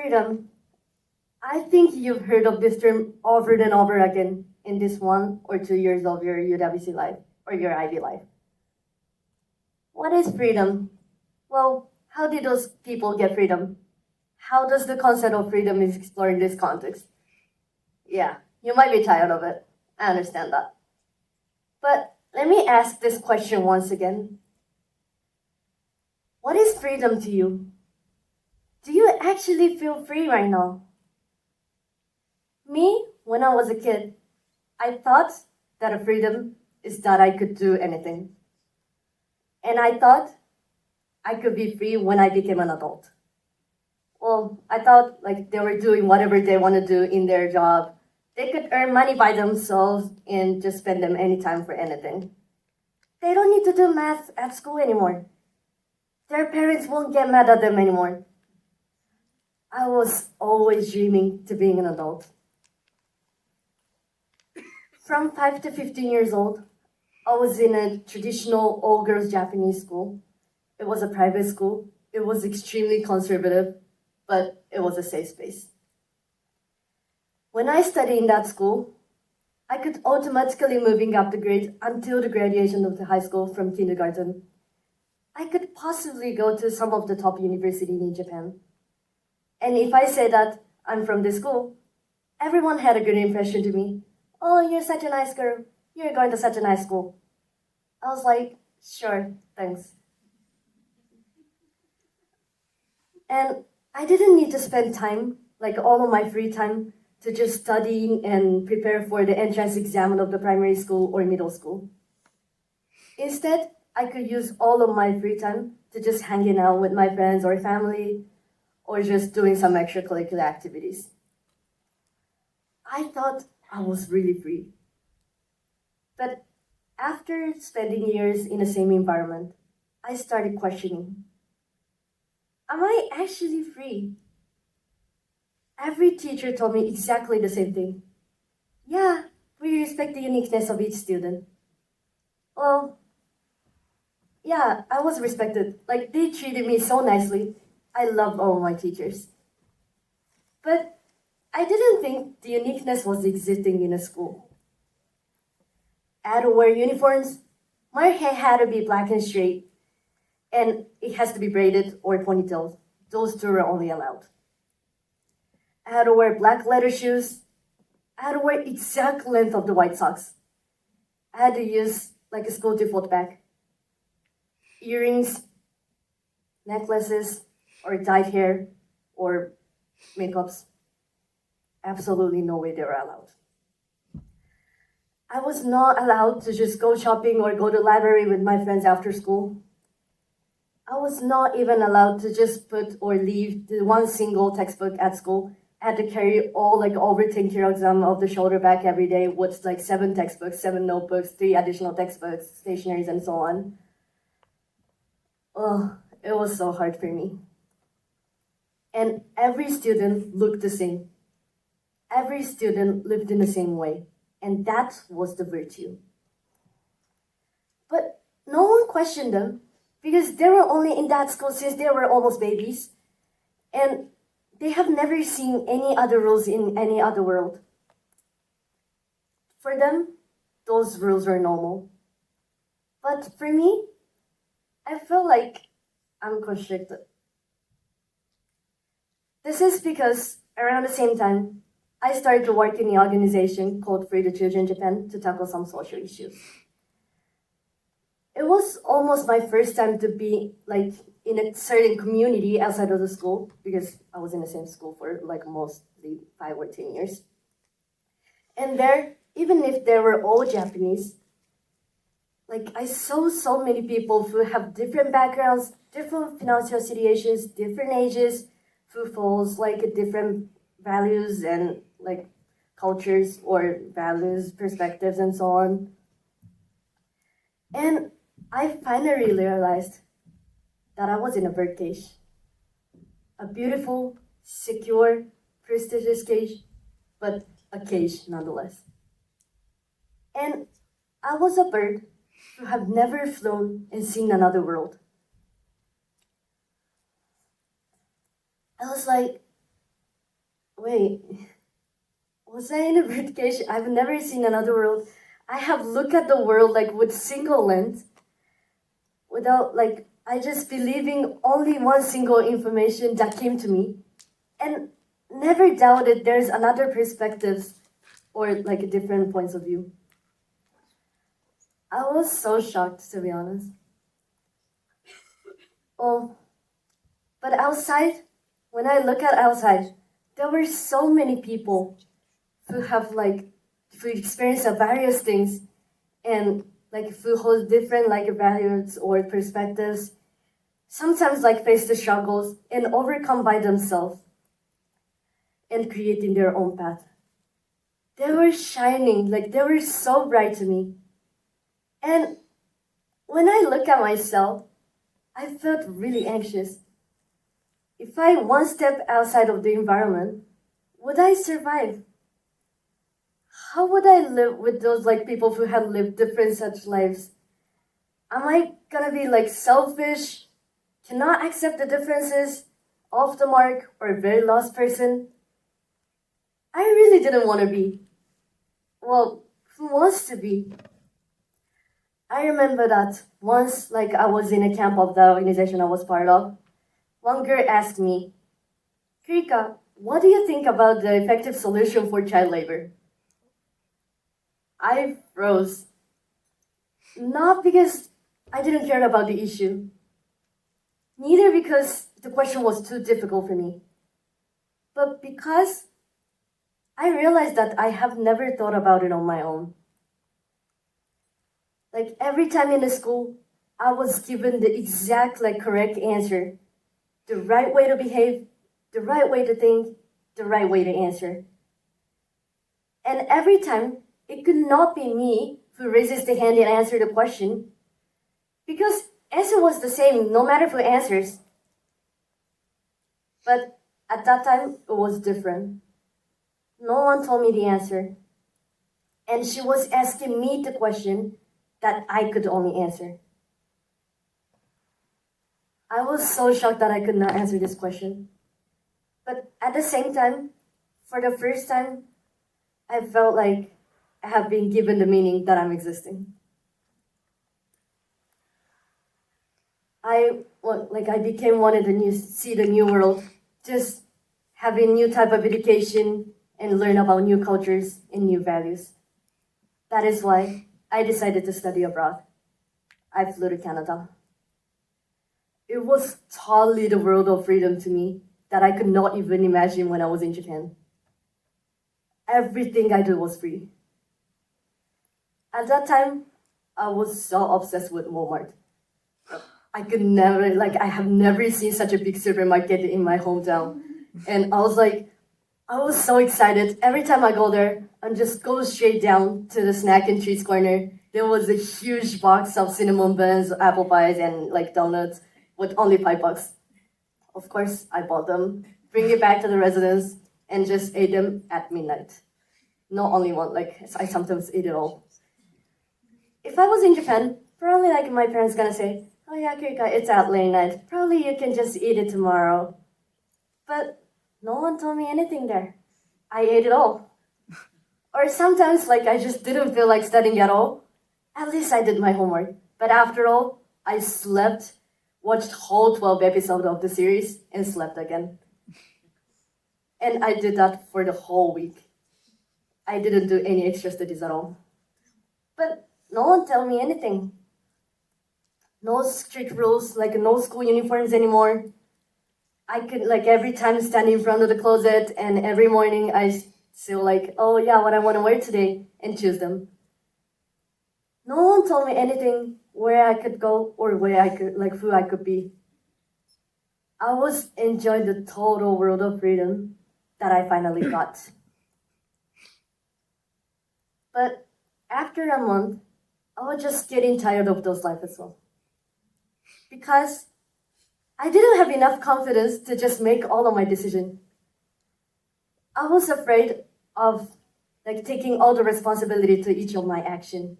Freedom. I think you've heard of this term over and over again in this 1 or 2 years of your UWC life or your Ivy life. What is freedom? Well, how did those people get freedom? How does the concept of freedom is explored in this context? Yeah, you might be tired of it. I understand that. But let me ask this question once again. What is freedom to you? Do you actually feel free right now? Me, when I was a kid, I thought that a freedom is that I could do anything. And I thought I could be free when I became an adult. Well, I thought like they were doing whatever they want to do in their job. They could earn money by themselves and just spend them anytime for anything. They don't need to do math at school anymore. Their parents won't get mad at them anymore. I was always dreaming to being an adult. From 5 to 15 years old, I was in a traditional all-girls Japanese school. It was a private school. It was extremely conservative, but it was a safe space. When I studied in that school, I could automatically moving up the grade until the graduation of the high school from kindergarten. I could possibly go to some of the top universities in Japan. And if I say that I'm from this school, everyone had a good impression to me. Oh, you're such a nice girl. You're going to such a nice school. I was like, sure, thanks. And I didn't need to spend time, like all of my free time, to just study and prepare for the entrance exam of the primary school or middle school. Instead, I could use all of my free time to just hanging out with my friends or family, or just doing some extracurricular activities. I thought I was really free. But after spending years in the same environment, I started questioning, am I actually free? Every teacher told me exactly the same thing. Yeah, we respect the uniqueness of each student. Well, yeah, I was respected. Like, they treated me so nicely. I loved all my teachers. But I didn't think the uniqueness was existing in a school. I had to wear uniforms. My hair had to be black and straight, and it has to be braided or ponytailed. Those two were only allowed. I had to wear black leather shoes. I had to wear exact length of the white socks. I had to use like a school default bag. Earrings, necklaces, or dyed hair, or makeups. Absolutely no way they were allowed. I was not allowed to just go shopping or go to the library with my friends after school. I was not even allowed to just put or leave the one single textbook at school. I had to carry all like over 10 kilograms of the shoulder bag every day with like 7 textbooks, 7 notebooks, 3 additional textbooks, stationaries, and so on. Oh, it was so hard for me. And every student looked the same. Every student lived in the same way. And that was the virtue. But no one questioned them because they were only in that school since they were almost babies. And they have never seen any other rules in any other world. For them, those rules were normal. But for me, I feel like I'm constricted. This is because around the same time, I started to work in an organization called Free the Children Japan to tackle some social issues. It was almost my first time to be like in a certain community outside of the school because I was in the same school for like mostly 5 or 10 years. And there, even if they were all Japanese, like I saw so many people who have different backgrounds, different financial situations, different ages, who follows like different values and like cultures or values, perspectives, and so on. And I finally realized that I was in a birdcage. A beautiful, secure, prestigious cage, but a cage nonetheless. And I was a bird who have never flown and seen another world. I was like, Wait, was I in a vacation? I've never seen another world. I have looked at the world like with single lens, without like I just believing only one single information that came to me, and never doubted there's another perspectives or like different points of view. I was so shocked, to be honest. Oh, but outside, when I look at outside, there were so many people who have like who experience various things and like who hold different like values or perspectives. Sometimes like face the struggles and overcome by themselves and creating their own path. They were shining, like they were so bright to me. And when I look at myself, I felt really anxious. If I one step outside of the environment, would I survive? How would I live with those like people who have lived different such lives? Am I gonna be like selfish, cannot accept the differences, off the mark, or a very lost person? I really didn't want to be. Well, who wants to be? I remember that once, like I was in a camp of the organization I was part of, one girl asked me, Kurika, what do you think about the effective solution for child labor? I froze. Not because I didn't care about the issue, neither because the question was too difficult for me, but because I realized that I have never thought about it on my own. Like every time in the school, I was given the exact like correct answer, the right way to behave, the right way to think, the right way to answer. And every time, it could not be me who raises the hand and answer the question, because answer was the same no matter who answers. But at that time, it was different. No one told me the answer. And she was asking me the question that I could only answer. I was so shocked that I could not answer this question. But at the same time, for the first time, I felt like I have been given the meaning that I'm existing. I became one of the new, see the new world, just having new type of education and learn about new cultures and new values. That is why I decided to study abroad. I flew to Canada. It was totally the world of freedom to me that I could not even imagine when I was in Japan. Everything I did was free. At that time, I was so obsessed with Walmart. I could never, like, I have never seen such a big supermarket in my hometown. And I was so excited. Every time I go there, I just go straight down to the snack and treats corner. There was a huge box of cinnamon buns, apple pies, and like donuts with only $5. Of course, I bought them, bring it back to the residence, and just ate them at midnight. Not only one, like I sometimes ate it all. If I was in Japan, probably like my parents gonna say, "Oh yeah, Kurika, it's at late night. Probably you can just eat it tomorrow." But no one told me anything there. I ate it all. Or sometimes, like, I just didn't feel like studying at all. At least I did my homework. But after all, I slept, watched whole 12 episodes of the series, and slept again. And I did that for the whole week. I didn't do any extra studies at all. But no one told me anything. No strict rules, like no school uniforms anymore. I could like every time stand in front of the closet, and every morning I still like, oh yeah, what I want to wear today, and choose them. No one told me anything where I could go or where I could like who I could be. I was enjoying the total world of freedom that I finally got. But after a month, I was just getting tired of those life as well. Because I didn't have enough confidence to just make all of my decisions. I was afraid of like taking all the responsibility to each of my action.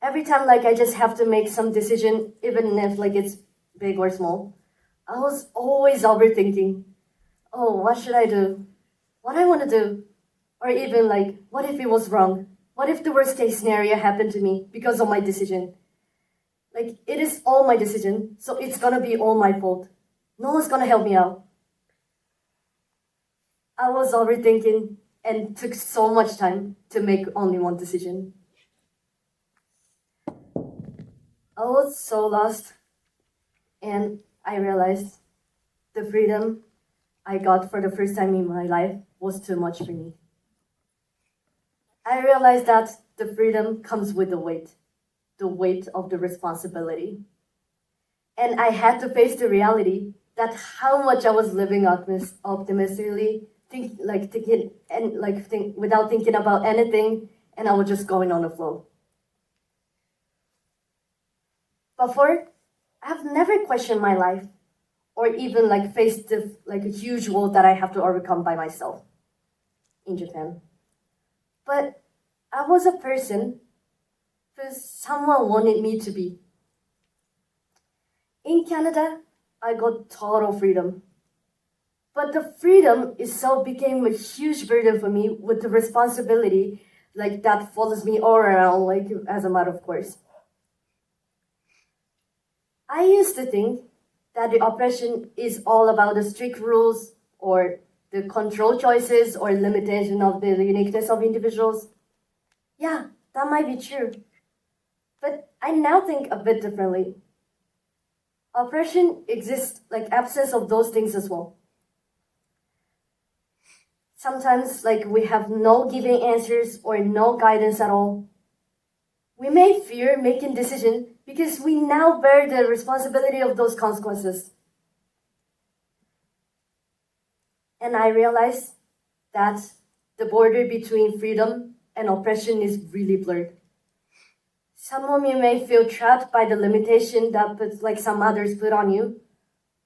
Every time like I just have to make some decision, even if like it's big or small, I was always overthinking. oh, what should I do? What I want to do? Or even like, what if it was wrong? What if the worst case scenario happened to me because of my decision? Like, it is all my decision, so it's gonna be all my fault. No one's gonna help me out. I was overthinking and took so much time to make only one decision. I was so lost, and I realized the freedom I got for the first time in my life was too much for me. I realized that the freedom comes with the weight of the responsibility. And I had to face the reality that how much I was living optimistically, without thinking about anything, and I was just going on the flow. Before, I've never questioned my life or even like faced a huge wall that I have to overcome by myself in Japan. But I was a person who someone wanted me to be. In Canada, I got total freedom. But the freedom itself became a huge burden for me with the responsibility like that follows me all around like as a matter of course. I used to think that the oppression is all about the strict rules or the control choices or limitation of the uniqueness of individuals. Yeah, that might be true. But I now think a bit differently. Oppression exists like absence of those things as well. Sometimes like we have no giving answers or no guidance at all. We may fear making decisions because we now bear the responsibility of those consequences. And I realize that the border between freedom and oppression is really blurred. Some of you may feel trapped by the limitation that some others put on you,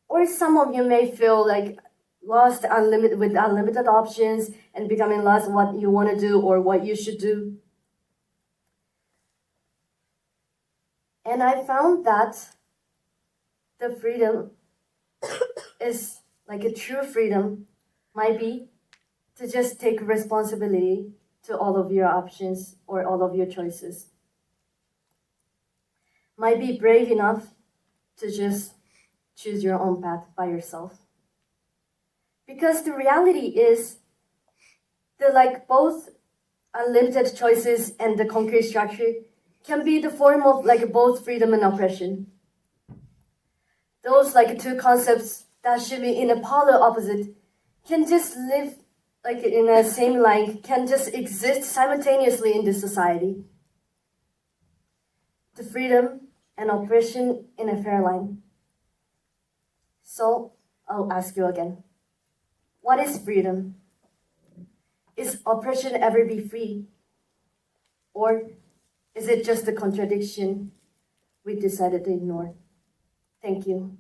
or some of you may feel like lost with unlimited options and becoming lost what you want to do or what you should do. And I found that the freedom is like a true freedom might be to just take responsibility to all of your options or all of your choices. Might be brave enough to just choose your own path by yourself. Because the reality is both unlimited choices and the concrete structure can be the form of both freedom and oppression. Those two concepts that should be in a polar opposite can just live in a same line, can just exist simultaneously in this society. The freedom and oppression in a fair line. So I'll ask you again. What is freedom? Is oppression ever be free? Or is it just a contradiction we decided to ignore? Thank you.